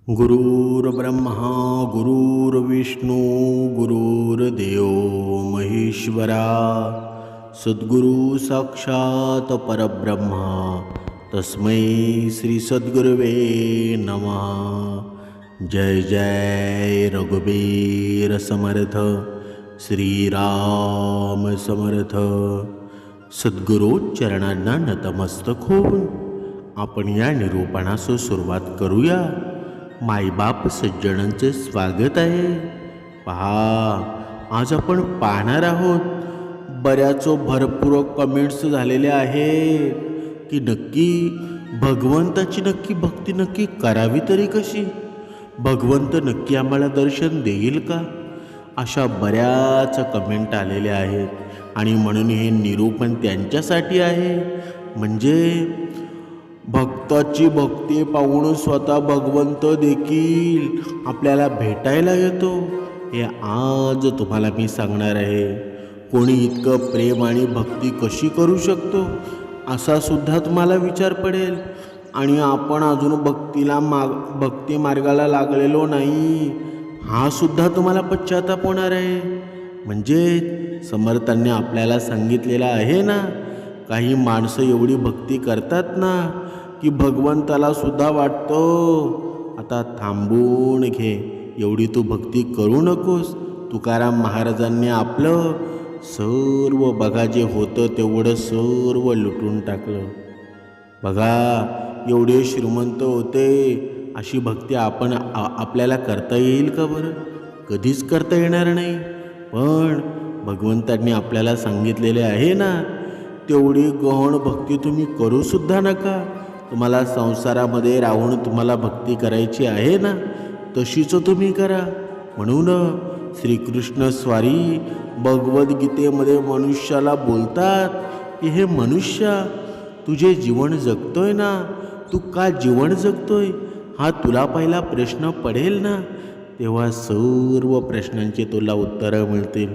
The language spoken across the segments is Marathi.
गुरुर्ब्रह्मा गुरुर्विष्णू गुरुर्देव महेश्वरा सद्गुरु साक्षात परब्रह्मा तस्मै श्री सद्गुरुवे नमः। जय जय रघुबीर समर्थ श्रीराम समर्थ। सद्गुरू चरणांना नतमस्तक होऊन आपण या निरूपणास सुरुवात करूया। मायबाप सज्जनांचे स्वागत आहे। पहा, आज आपण पाहणार आहोत बऱ्याच भरपूर कमेंट्स झालेल्या आहेत की नक्की भगवंताची भक्ती नक्की करावी तरी कशी, भगवंत नक्की आम्हाला दर्शन देईल का, अशा बऱ्याच कमेंट आलेल्या आहेत। आणि म्हणून हे निरूपण त्यांच्यासाठी आहे, म्हणजे भक्ताची भक्ती पाहून स्वतः भगवंत देखील आपल्याला भेटायला येतो, हे आज तुम्हाला मी सांगणार आहे। कोणी इतकं प्रेम आणि भक्ती कशी करू शकतो असा सुद्धा तुम्हाला विचार पडेल। आणि आपण अजून भक्ती मार्गाला लागलेलो नाही, हा सुद्धा तुम्हाला पश्चाताप होणार आहे। म्हणजे समर्थांनी आपल्याला सांगितलेलं आहे ना, काही माणसं एवढी भक्ती करतात ना की भगवंताला सुद्धा वाटतो आता थांबून घे, एवढी तू भक्ती करू नकोस। तुकाराम महाराजांनी आपलं सर्व बघा जे होतं तेवढं सर्व लुटून टाकलं। बघा, एवढे श्रीमंत होते, अशी भक्ती आपल्याला करता येईल का बरं? कधीच करता येणार नाही। पण भगवंतांनी आपल्याला सांगितलेले आहे ना, तेवढी गहन भक्ती तुम्ही करू सुद्धा नका। तुम्हाला संसारामध्ये राहून तुम्हाला भक्ती करायची आहे ना, तशीच तुम्ही करा। म्हणून श्रीकृष्ण स्वारी भगवद्गीतेमध्ये मनुष्याला बोलतात की हे मनुष्य, तुझे जीवन जगतोय ना, तू का जीवन जगतोय हा तुला पहिला प्रश्न पडेल ना, तेव्हा सर्व प्रश्नांची तुला उत्तरं मिळतील।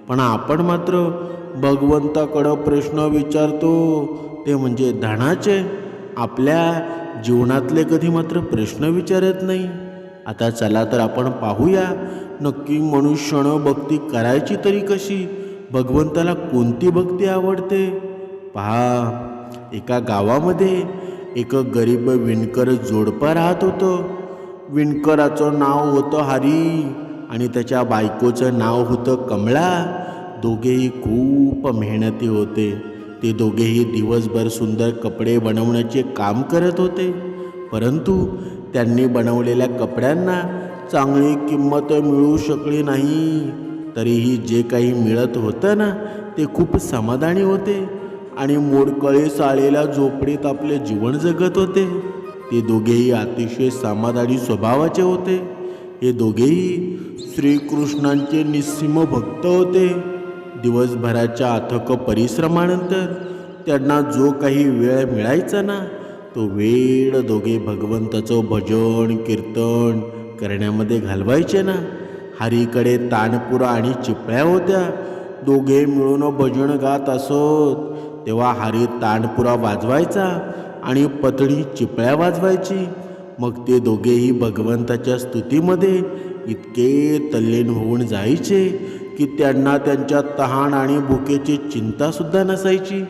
पण आपण मात्र भगवंताकडं प्रश्न विचारतो ते म्हणजे धनाचे, आपल्या जीवनातले कधी मात्र प्रश्न विचारत नाही। आता चला तर आपण पाहूया नक्की मनुष्यानं भक्ती करायची तरी कशी, भगवंताला कोणती भक्ती आवडते। पहा, एका गावामध्ये एक गरीब विणकर जोडपं राहत होतं। विणकराचं नाव होतं हरी आणि त्याच्या बायकोचं नाव होतं कमळा। दोघेही खूप मेहनती होते। ते दोघेही दिवसभर सुंदर कपडे बनवण्याचे काम करत होते, परंतु त्यांनी बनवलेल्या कपड्यांना चांगली किंमत मिळू शकली नाही। तरीही जे काही मिळत होतं ना, ते खूप समाधानी होते आणि मोडकळीस आलेल्या झोपडीत आपले जीवन जगत होते। ते दोघेही अतिशय समाधानी स्वभावाचे होते। हे दोघेही श्रीकृष्णांचे निस्सीम भक्त होते। दिवसभराच्या अथक परिश्रमानंतर त्यांना जो काही वेळ मिळायचा ना, तो वेळ दोघे भगवंताचं भजन कीर्तन करण्यामध्ये घालवायचे ना। हरीकडे तानपुरा आणि चिपळ्या होत्या, दोघे मिळून भजन गात असत। तेव्हा हरी तानपुरा वाजवायचा आणि पतळी चिपळ्या वाजवायची। मग ते दोघेही भगवंताच्या स्तुतीमध्ये इतके तल्लीन होऊन जायचे की त्यांना त्यांच्या तहान आणि भुकेची चिंतासुद्धा नसायची।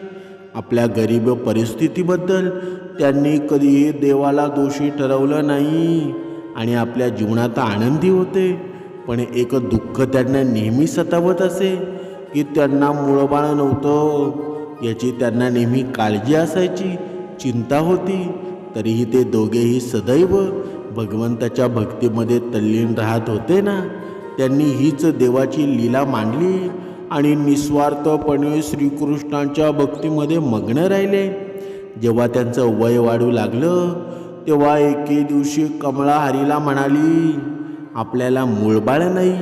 आपल्या गरीब परिस्थितीबद्दल त्यांनी कधीही देवाला दोषी ठरवलं नाही आणि आपल्या जीवनात आनंदी होते। पण एक दुःख त्यांना नेहमी सतावत असे की त्यांना मूळबाळ नव्हतं, याची त्यांना नेहमी काळजी असायची, चिंता होती। तरीही ते दोघेही सदैव भगवंताच्या भक्तीमध्ये तल्लीन राहत होते ना। त्यांनी हीच देवाची लीला मांडली आणि निस्वार्थपणे श्रीकृष्णांच्या भक्तीमध्ये मग्न राहिले। जेव्हा त्यांचं वय वाढू लागलं तेव्हा एके दिवशी कमळा हरीला म्हणाली, आपल्याला मूळबाळ नाही,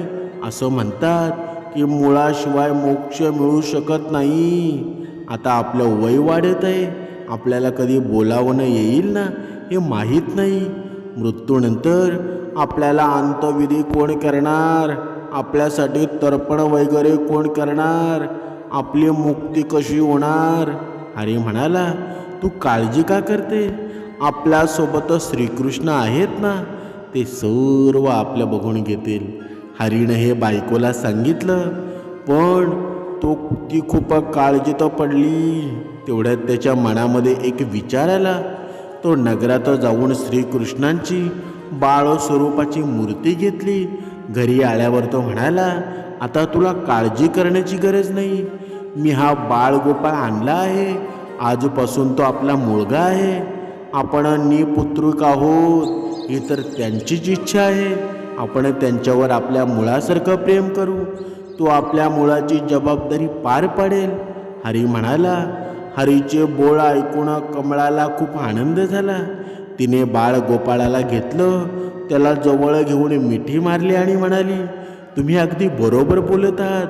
असं म्हणतात की मुळाशिवाय मोक्ष मिळू शकत नाही। आता आपलं वय वाढत आहे, आपल्याला कधी बोलावणं येईल ना हे माहीत नाही। मृत्यूनंतर आपल्याला अंत्यविधी कोण करणार, आपल्यासाठी तर्पण वगैरे कोण करणार, आपली मुक्ती कशी होणार। हरी म्हणाला, तू काळजी का करते, आपल्यासोबत श्रीकृष्ण आहेत ना, ते सर्व आपल्या बघून घेतील. हरीनं हे बायकोला सांगितलं, पण ती खूप काळजीत पडली. तेवढ्यात त्याच्या मनामध्ये एक विचार आला. तो नगरात जाऊन श्रीकृष्णांची बाळ स्वरूपाची मूर्ती घेतली. घरी आल्यावर तो म्हणाला, आता तुला काळजी करण्याची गरज नाही. मी हा बाळ गोपाळ आणला आहे. आजपासून तो आपला मुलगा आहे. आपण निपुत्रिक आहोत. ही तर त्यांचीच इच्छा आहे. आपण त्यांच्यावर आपल्या मुलासारखं प्रेम करू. तो आपल्या मुलाची जबाबदारी पार पाडेल. हरी म्हणाला. हरीचे बोल ऐकून कमळाला खूप आनंद झाला. तिने बाळ गोपाळाला घेतलं, त्याला जवळ घेऊन मिठी मारली आणि म्हणाली, तुम्ही अगदी बरोबर बोलत आहात.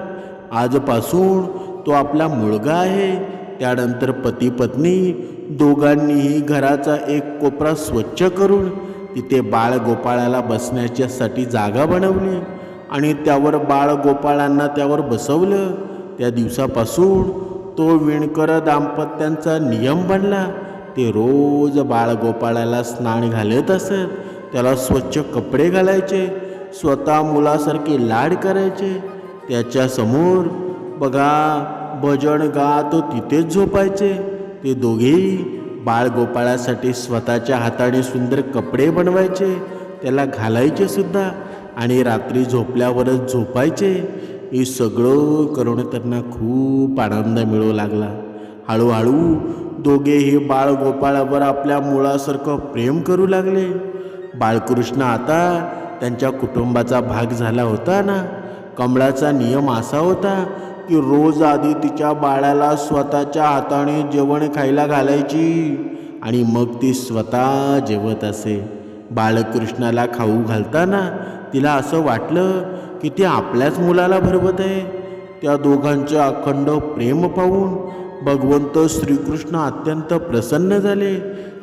आजपासून तो आपला मुलगा आहे. त्यानंतर पती पत्नी दोघांनीही घराचा एक कोपरा स्वच्छ करून तिथे बाळ गोपाळाला बसण्याच्यासाठी जागा बनवली आणि त्यावर बाळ गोपाळांना त्यावर बसवलं. त्या दिवसापासून तो विणकर दाम्पत्यांचा नियम बनला. ते रोज बाळ गोपाळाला स्नान घालत असत. त्याला स्वच्छ कपडे घालायचे, स्वतः मुलासारखे लाड करायचे. त्याच्यासमोर बघा भजन गात तिथेच झोपायचे. ते दोघेही बाळ गोपाळासाठी स्वतःच्या हाताने सुंदर कपडे बनवायचे, त्याला घालायचे सुद्धा आणि रात्री झोपल्यावरच झोपायचे. हे सगळं करून त्यांना खूप आनंद मिळू लागला. हळूहळू दोघेही बाळ गोपाळावर आपल्या मुलासारखं प्रेम करू लागले. बाळकृष्ण आता त्यांच्या कुटुंबाचा भाग झाला होता ना. कमळाचा नियम असा होता की रोज आधी तिच्या बाळाला स्वतःच्या हाताने जेवण खायला घालायची आणि मग ती स्वतः जेवत असे. बाळकृष्णाला खाऊ घालताना तिला असं वाटलं की ती आपल्याच मुलाला भरवत आहे. त्या दोघांचे अखंड प्रेम पाहून भगवंत श्रीकृष्ण अत्यंत प्रसन्न झाले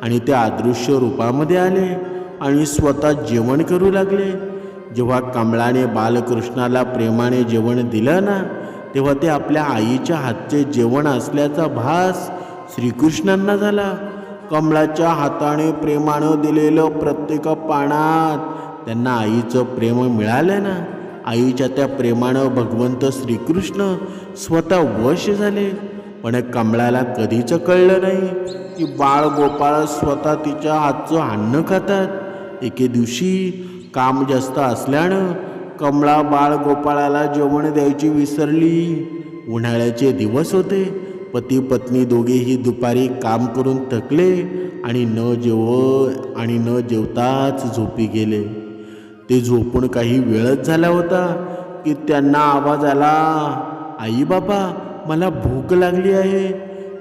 आणि ते अदृश्य रूपामध्ये आले आणि स्वतः जेवण करू लागले. जेव्हा कमळाने बालकृष्णाला प्रेमाने जेवण दिलं ना, तेव्हा ते आपल्या आईच्या हातचे जेवण असल्याचा भास श्रीकृष्णांना झाला. कमळाच्या हाताने प्रेमानं दिलेलं प्रत्येक पानात त्यांना आईचं प्रेम मिळालं ना. आईच्या त्या प्रेमानं भगवंत श्रीकृष्ण स्वतः वश झाले. पण कमळाला कधीच कळलं नाही की बाळ गोपाळ स्वतः तिच्या हातचं अन्न खातात. एके दिवशी काम जास्त असल्यानं कमळा बाळ गोपाळाला जेवण द्यायची विसरली. उन्हाळ्याचे दिवस होते. पती पत्नी दोघेही दुपारी काम करून थकले आणि न जेवताच झोपी गेले. ते झोपून काही वेळच झाला होता की त्यांना आवाज आला, आई बाबा मला भूक लागली आहे.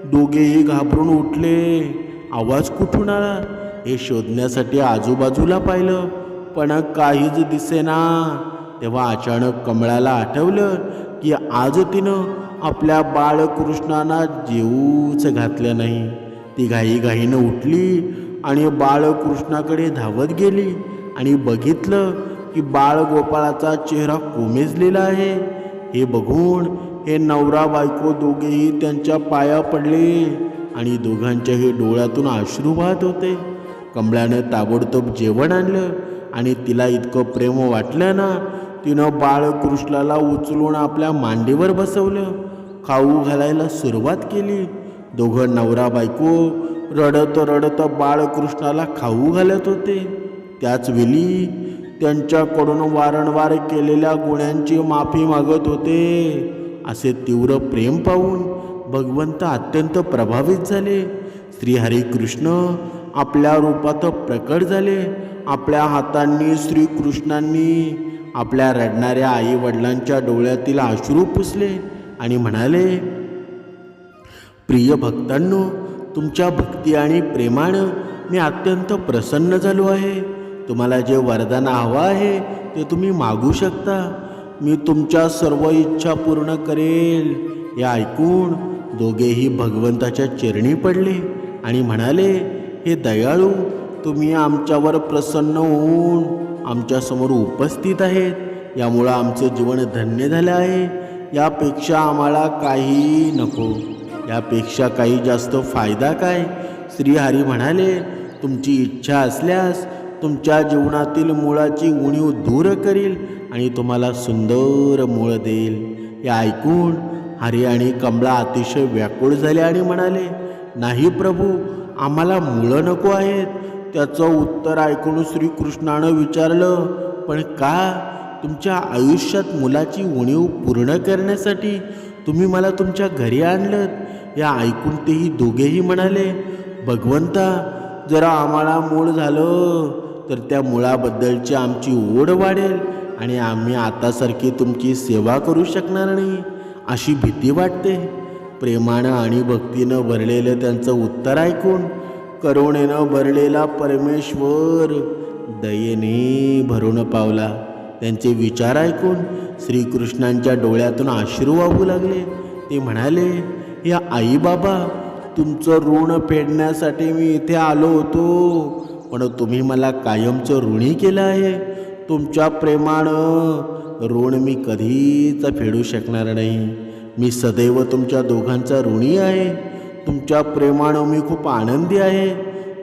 दोघेही घाबरून उठले. आवाज कुठून आला हे शोधण्यासाठी आजूबाजूला पाहिलं, पण काहीच दिसेना. तेव्हा अचानक कमळाला आठवलं की आज तिनं आपल्या बाळकृष्णांना जेवूच घातलं नाही. ती घाईघाईनं उठली आणि बाळकृष्णाकडे धावत गेली आणि बघितलं की बाळ गोपाळाचा चेहरा कोमेजलेला आहे. हे बघून हे नवरा बायको दोघेही त्यांच्या पाया पडले आणि दोघांच्याही डोळ्यातून अश्रू वाहत होते. कमळानं ताबडतोब जेवण आणलं आणि तिला इतकं प्रेम वाटलं ना, तिनं बाळकृष्णाला उचलून आपल्या मांडीवर बसवलं, खाऊ घालायला सुरुवात केली. दोघं नवरा बायको रडत रडत बाळकृष्णाला खाऊ घालत होते. त्याचवेळी त्यांच्याकडून वारंवार केलेल्या गुन्ह्यांची माफी मागत होते. असे तीव्र प्रेम पाहून भगवंत अत्यंत प्रभावित झाले. श्रीहरिकृष्ण आपल्या रूपात प्रकट झाले. आपल्या हातांनी श्रीकृष्णांनी आपल्या रडणाऱ्या आई वडिलांच्या डोळ्यातील अश्रू पुसले आणि म्हणाले, प्रिय भक्तांनो, तुमच्या भक्ती आणि प्रेमानं मी अत्यंत प्रसन्न झालो आहे. तुम्हाला जे वरदान हवं आहे ते तुम्ही मागू शकता. मी तुमच्या सर्व इच्छा पूर्ण करेल. हे ऐकून दोघेही भगवंताच्या चरणी पडले आणि म्हणाले, हे दयाळू, तुम्ही आमच्यावर प्रसन्न होऊन आमच्यासमोर उपस्थित आहेत. यामुळं आमचं जीवन धन्य झालं आहे. यापेक्षा आम्हाला काही नको. यापेक्षा काही जास्त फायदा काय? श्रीहरी म्हणाले, तुमची इच्छा असल्यास तुमच्या जीवनातील मुळाची उणीव दूर करील आणि तुम्हाला सुंदर मूळ देईल. हे ऐकून हरी आणि कमला अतिशय व्याकुळ झाले आणि म्हणाले, नाही प्रभू, आम्हाला मुळं नको आहेत. त्याचं उत्तर ऐकून श्रीकृष्णानं विचारलं, पण का? तुमच्या आयुष्यात मुलाची उणीव पूर्ण करण्यासाठी तुम्ही मला तुमच्या घरी आणलं. या ऐकून तेही दोघेही म्हणाले, भगवंता, जरा आम्हाला मूळ झालं तर त्या मुळाबद्दलची आमची ओढ वाढेल आणि आम्ही आतासारखी तुमची सेवा करू शकणार नाही अशी भीती वाटते. प्रेमानं आणि भक्तीनं भरलेलं त्यांचं उत्तर ऐकून करुणेनं भरलेला परमेश्वर दयेने भरून पावला. त्यांचे विचार ऐकून श्रीकृष्णांच्या डोळ्यातून अश्रू वाहू लागले. ते म्हणाले, या आई बाबा, तुमचं ऋण फेडण्यासाठी मी इथे आलो होतो, पण तुम्ही मला कायमचं ऋणी केलं आहे. तुमच्या प्रेमानं ऋण मी कधीच फेडू शकणार नाही. मी सदैव तुमच्या दोघांचा ऋणी आहे. तुमच्या प्रेमानं मी खूप आनंदी आहे.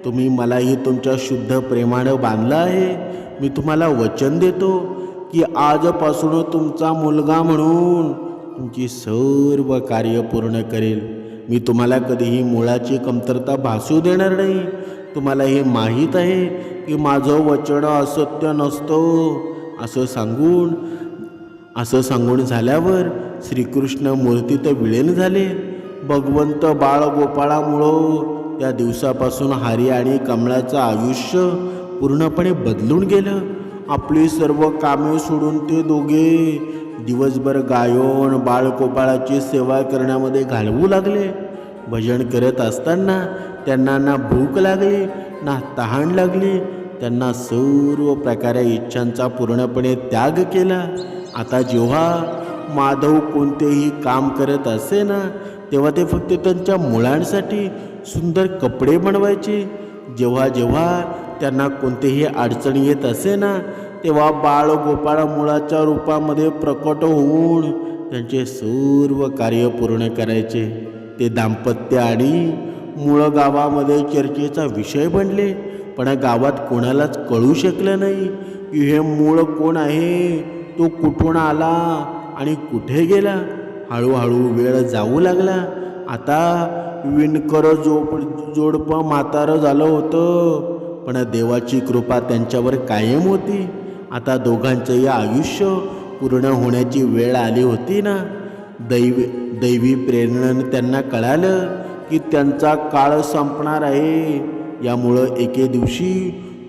तुम्ही मलाही तुमच्या शुद्ध प्रेमानं बांधलं आहे. मी तुम्हाला वचन देतो की आजपासून तुमचा मुलगा म्हणून तुमची सर्व कार्य पूर्ण करेल. मी तुम्हाला कधीही मुळाची कमतरता भासू देणार नाही. तुम्हाला हे माहीत आहे की माझं वचन असत्य नसतं. असं सांगून झाल्यावर श्रीकृष्ण मूर्तीत विलीन झाले. भगवंत बाळगोपाळामुळं त्या दिवसापासून हरी आणि कमळाचं आयुष्य पूर्णपणे बदलून गेलं. आपली सर्व कामे सोडून ते दोघे दिवसभर गायन बाळगोपाळाची सेवा करण्यामध्ये घालवू लागले. भजन करत असताना त्यांना ना भूक लागली ना तहान लागली. त्यांना सर्व प्रकारे इच्छांचा पूर्णपणे त्याग केला. आता जेव्हा माधव कोणतेही काम करत असे ना, तेव्हा ते फक्त त्यांच्या मुलांसाठी सुंदर कपडे बनवायचे. जेव्हा जेव्हा त्यांना कोणतेही अडचण येत असे ना, तेव्हा बाळगोपाळ मुळाच्या रूपामध्ये प्रकट होऊन त्यांचे सर्व कार्य पूर्ण करायचे. ते दाम्पत्य आणि मूळ गावामध्ये चर्चेचा विषय बनले. पण गावात कोणालाच कळू शकलं नाही की हे मूळ कोण आहे, तो कुठून आला आणि कुठे गेला. हळूहळू वेळ जाऊ लागला. आता विणकर जोडपं म्हातारं झालं होतं, पण देवाची कृपा त्यांच्यावर कायम होती. आता दोघांचंही आयुष्य पूर्ण होण्याची वेळ आली होती ना. दैवी प्रेरणेनं त्यांना कळालं की त्यांचा काळ संपणार आहे. यामुळं एके दिवशी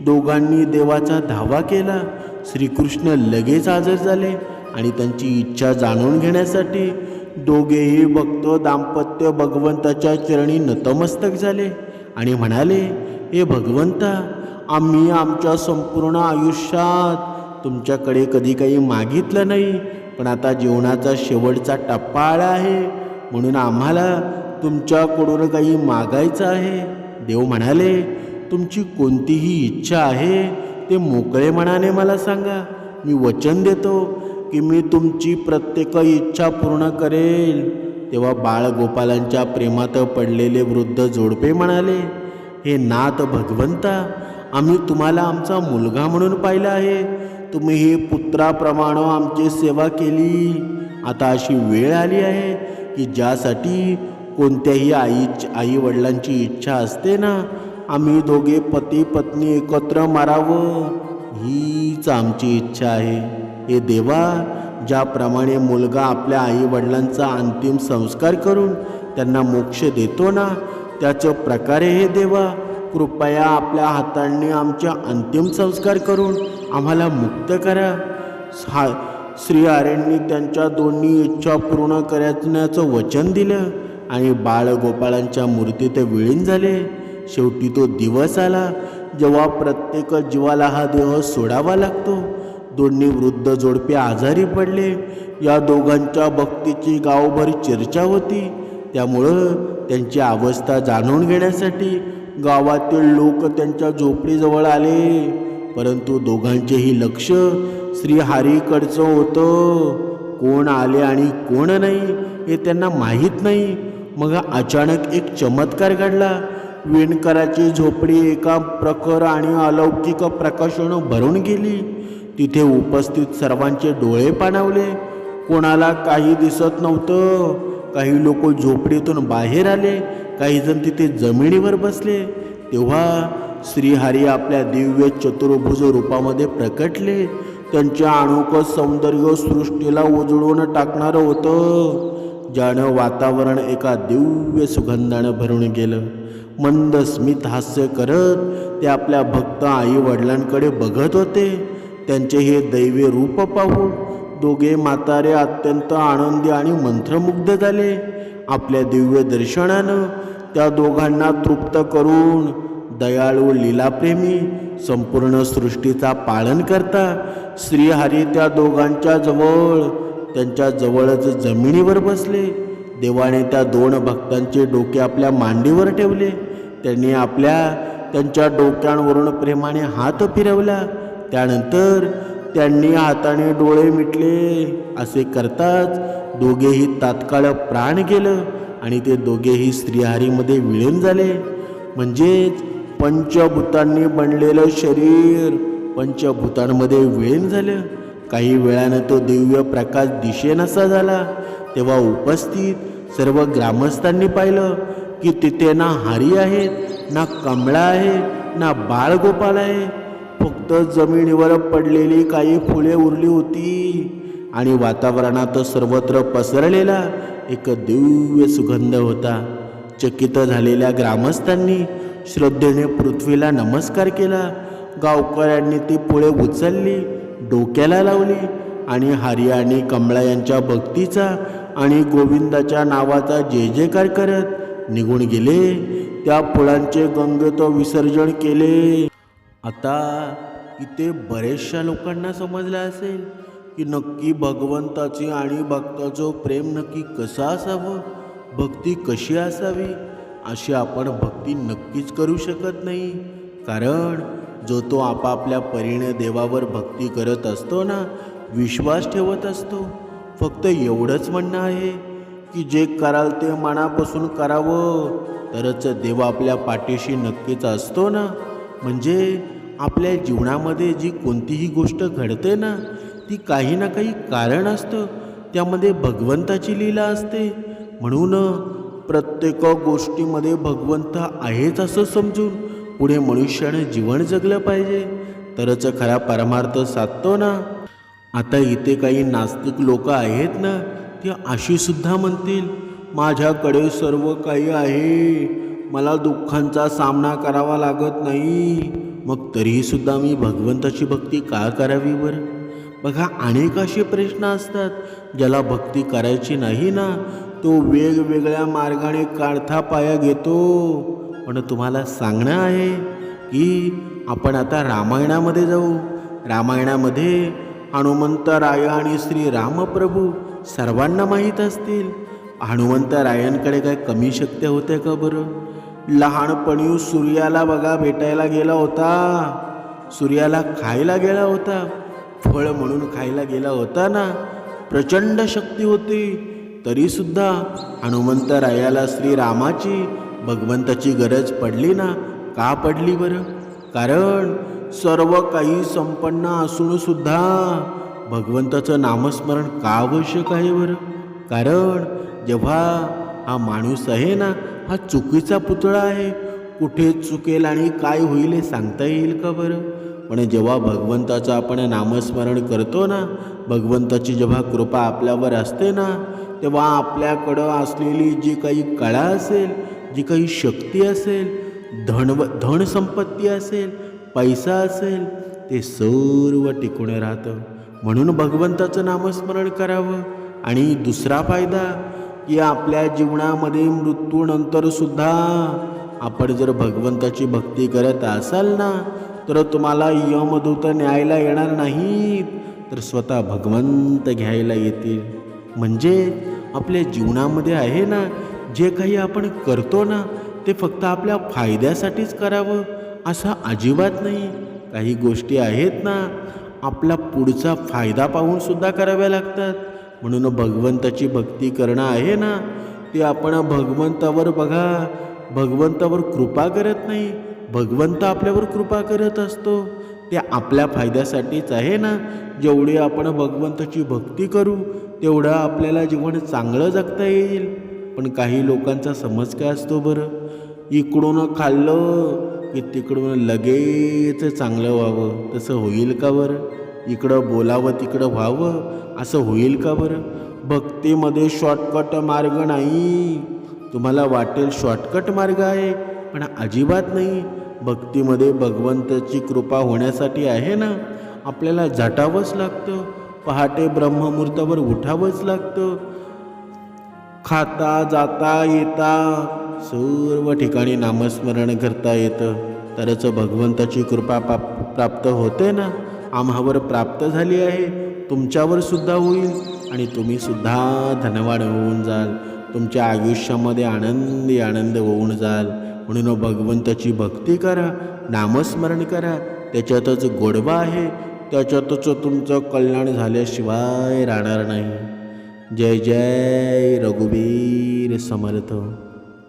दोघांनी देवाचा धावा केला. श्रीकृष्ण लगेच हजर झाले आणि त्यांची इच्छा जाणून घेण्यासाठी दोघेही भक्त दाम्पत्य भगवंताच्या चरणी नतमस्तक झाले आणि म्हणाले, हे भगवंता, आम्ही आमच्या संपूर्ण आयुष्यात तुमच्याकडे कधी काही मागितलं नाही, पण आता जीवनाचा शेवटचा टप्पा आला आहे, म्हणून आम्हाला तुमच्याकडून काही मागायचं आहे. देव म्हणाले, तुमची कोणतीही इच्छा आहे ते मोकळे मनाने मला सांगा. मी वचन देतो की मी तुमची प्रत्येक इच्छा पूर्ण करेल. तेव्हा बाळगोपालांच्या प्रेमात पडलेले वृद्ध जोडपे म्हणाले, हे नाथ भगवंता, आम्ही तुम्हाला आमचा मुलगा म्हणून पाहिला आहे. तुम्ही हे पुत्राप्रमाणे आमची सेवा केली. आता अशी वेळ आली आहे की ज्यासाठी कोणत्याही आई वडिलांची इच्छा असते ना, आम्ही दोघे पती पत्नी एकत्र मारावं, हीच आमची इच्छा आहे. हे देवा, ज्याप्रमाणे मुलगा आपल्या आई वडिलांचा अंतिम संस्कार करून त्यांना मोक्ष देतो ना, त्याच प्रकारे हे देवा, कृपया आपल्या हातांनी आमच्या अंतिम संस्कार करून आम्हाला मुक्त करा. श्री हरींनी त्यांच्या दोन्ही इच्छा पूर्ण करण्याचं वचन दिलं आणि बाळगोपाळांच्या मूर्तीत विलीन झाले. शेवटी तो दिवस आला जेव्हा प्रत्येक जीवाला हा देह सोडावा लागतो. दोन्ही वृद्ध जोडपे आजारी पडले. या दोघांच्या भक्तीची गावभर चर्चा होती. त्यामुळं त्यांची अवस्था जाणून घेण्यासाठी गावातील लोक त्यांच्या झोपडीजवळ आले. परंतु दोघांचेही लक्ष श्रीहरीकडचं होतं. कोण आले आणि कोण नाही हे त्यांना माहीत नाही. मग अचानक एक चमत्कार घडला. विणकराची झोपडी एका प्रखर आणि अलौकिक प्रकाशानं भरून गेली. तिथे उपस्थित सर्वांचे डोळे पाणावले. कोणाला काही दिसत नव्हतं. काही लोक झोपडीतून बाहेर आले, काही जण तिथे जमिनीवर बसले. तेव्हा श्रीहरी आपल्या दिव्य चतुर्भुज रूपामध्ये प्रकटले. त्यांच्या अनोख सौंदर्य सृष्टीला उजळून टाकणारं होतं. ज्यानं वातावरण एका दिव्य सुगंधानं भरून गेलं. मंद स्मित हास्य करत ते आपल्या भक्त आई वडिलांकडे बघत होते. त्यांचे हे दैवी रूप पाहून दोघे म्हातारे अत्यंत आनंदी आणि मंत्रमुग्ध झाले. आपल्या दिव्य दर्शनानं त्या दोघांना तृप्त करून दयाळू लीलाप्रेमी संपूर्ण सृष्टीचा पालन करता श्रीहरी त्या दोघांच्या जवळ त्यांच्या जवळच जमिनीवर बसले. देवाने त्या दोन भक्तांचे डोके आपल्या मांडीवर ठेवले. त्यांनी त्यांच्या डोक्यांवरून प्रेमाने हात फिरवला. त्यानंतर त्यांनी हाताने डोळे मिटले. असे करताच दोघेही तात्काळ प्राण गेलं आणि ते दोघेही श्रीहरीमध्ये विलीन झाले. म्हणजेच पंचभूतांनी बनलेलं शरीर पंचभूतांमध्ये विलीन झालं. काही वेळानं तो दिव्य प्रकाश दिसेनासा झाला. तेव्हा उपस्थित सर्व ग्रामस्थांनी पाहिलं की तिथे ना हरी आहेत, ना कमळा आहे, ना बाळगोपाल आहे. फक्त जमिनीवर पडलेली काही फुले उरली होती आणि वातावरणात सर्वत्र पसरलेला एक दिव्य सुगंध होता. चकित झालेल्या ग्रामस्थांनी श्रद्धेने पृथ्वीला नमस्कार केला. गावकऱ्यांनी ती फुले उचलली, डोक्याला लावली आणि हरी आणि कमळा यांच्या भक्तीचा आणि गोविंदाच्या नावाचा जय जयकार करत निघून गेले. त्या फुलांचे गंगेत विसर्जन केले. आता इथे बरेचशा लोकांना समजलं असेल की नक्की भगवंताचे आणि भक्ताचं प्रेम नक्की कसं असावं, भक्ती कशी असावी. अशी आपण भक्ती नक्कीच करू शकत नाही. कारण जो तो आपापल्या परीने देवावर भक्ती करत असतो ना, विश्वास ठेवत असतो. फक्त एवढंच म्हणणं आहे की जे कराल ते मनापासून करावं, तरच देव आपल्या पाठीशी नक्कीच असतो ना. म्हणजे आपल्या जीवनामध्ये जी कोणतीही गोष्ट घडते ना, ती काही ना काही कारण असतं. त्यामध्ये भगवंताची लीला असते. म्हणून प्रत्येक गोष्टीमध्ये भगवंत आहेच असं समजून पुढे मनुष्याने जीवन जगलं पाहिजे, तरच खरा परमार्थ साधतो ना. आता इथे काही नास्तिक लोक आहेत ना, ते अशी सुद्धा म्हणतील माझ्याकडे सर्व काही आहे, मला दुःखांचा सामना करावा लागत नाही, मग तरीही सुद्धा मी भगवंताची भक्ती का करावी बरं. बघा, अनेक असे प्रश्न असतात. ज्याला भक्ती करायची नाही ना, तो वेगवेगळ्या मार्गाने काढता पाया घेतो. पण तुम्हाला सांगणं आहे की आपण आता रामायणामध्ये जाऊ. रामायणामध्ये हनुमंतराय आणि श्री रामप्रभू सर्वांना माहीत असतील. हनुमंतरायांकडे काय कमी शक्ती होत्या का बरं. लहानपणी सूर्याला बघा भेटायला गेला होता, सूर्याला खायला गेला होता, फळ म्हणून खायला गेला होता ना. प्रचंड शक्ती होती, तरीसुद्धा हनुमंतरायाला श्रीरामाची भगवंताची गरज पडली ना. का पडली बरं. कारण सर्व काही संपन्न असून सुद्धा भगवंताचं नामस्मरण का आवश्यक आहे बरं. कारण जेव्हा हा माणूस आहे ना, हा चुकीचा पुतळा आहे. कुठे चुकेल आणि काय होईल हे सांगता येईल का बरं. पण जेव्हा भगवंताचं आपण नामस्मरण करतो ना, भगवंताची जेव्हा कृपा आपल्यावर असते ना, तेव्हा आपल्याकडं असलेली जी काही कळा असेल, जी काही शक्ती असेल, धन संपत्ती असेल, पैसा असेल, ते सर्व टिकून राहतं. म्हणून भगवंताचं नामस्मरण करावं. आणि दुसरा फायदा की आपल्या जीवनामध्ये मृत्यूनंतर सुद्धा आपण जर भगवंताची भक्ती करत असाल ना, तर तुम्हाला यमदूत न्यायला येणार नाहीत, तर स्वतः भगवंत घ्यायला येतील. म्हणजे आपल्या जीवनामध्ये आहे ना, जे काही आपण करतो ना, ते फक्त आपल्या फायद्यासाठीच करावं असं अजिबात नाही. काही गोष्टी आहेत ना, आपला पुढचा फायदा पाहून सुद्धा कराव्या लागतात. म्हणून भगवंताची भक्ती करणं आहे ना, ते आपण भगवंतावर बघा भगवंतावर कृपा करत नाही, भगवंत आपल्यावर कृपा करत असतो. ते आपल्या फायद्यासाठीच आहे ना. जेवढी आपण भगवंताची भक्ती करू तेवढं आपल्याला जीवन चांगलं जगता येईल. पण काही लोकांचा समज काय असतो बरं, इकडून खाल्लं की तिकडून लगेच चांगलं व्हावं. तसं होईल का बरं? इकडं बोलावं तिकडं व्हावं, असं होईल का बरं? भक्तीमध्ये शॉर्टकट मार्ग नाही. तुम्हाला वाटेल शॉर्टकट मार्ग आहे, पण अजिबात नाही. भक्तीमध्ये भगवंताची कृपा होण्यासाठी आहे ना, आपल्याला झटावंच लागतं. पहाटे ब्रह्ममुहूर्तावर उठावंच लागतं. खाता जाता येता सर्व ठिकाणी नामस्मरण करता येतं, तरच भगवंताची कृपा प्राप्त होते ना. आम्हावर प्राप्त झाली आहे, तुमच्यावर सुद्धा होईल आणि तुम्ही सुद्धा धनवान होऊन जाल. तुमच्या आयुष्यामध्ये आनंदी आनंद होऊन जाल. म्हणून भगवंताची भक्ती करा, नामस्मरण करा. त्याच्यातच गोडवा आहे, त्याच्यातच तुमचं कल्याण झाल्याशिवाय राहणार नाही. जय जय रघुवीर समर्थ.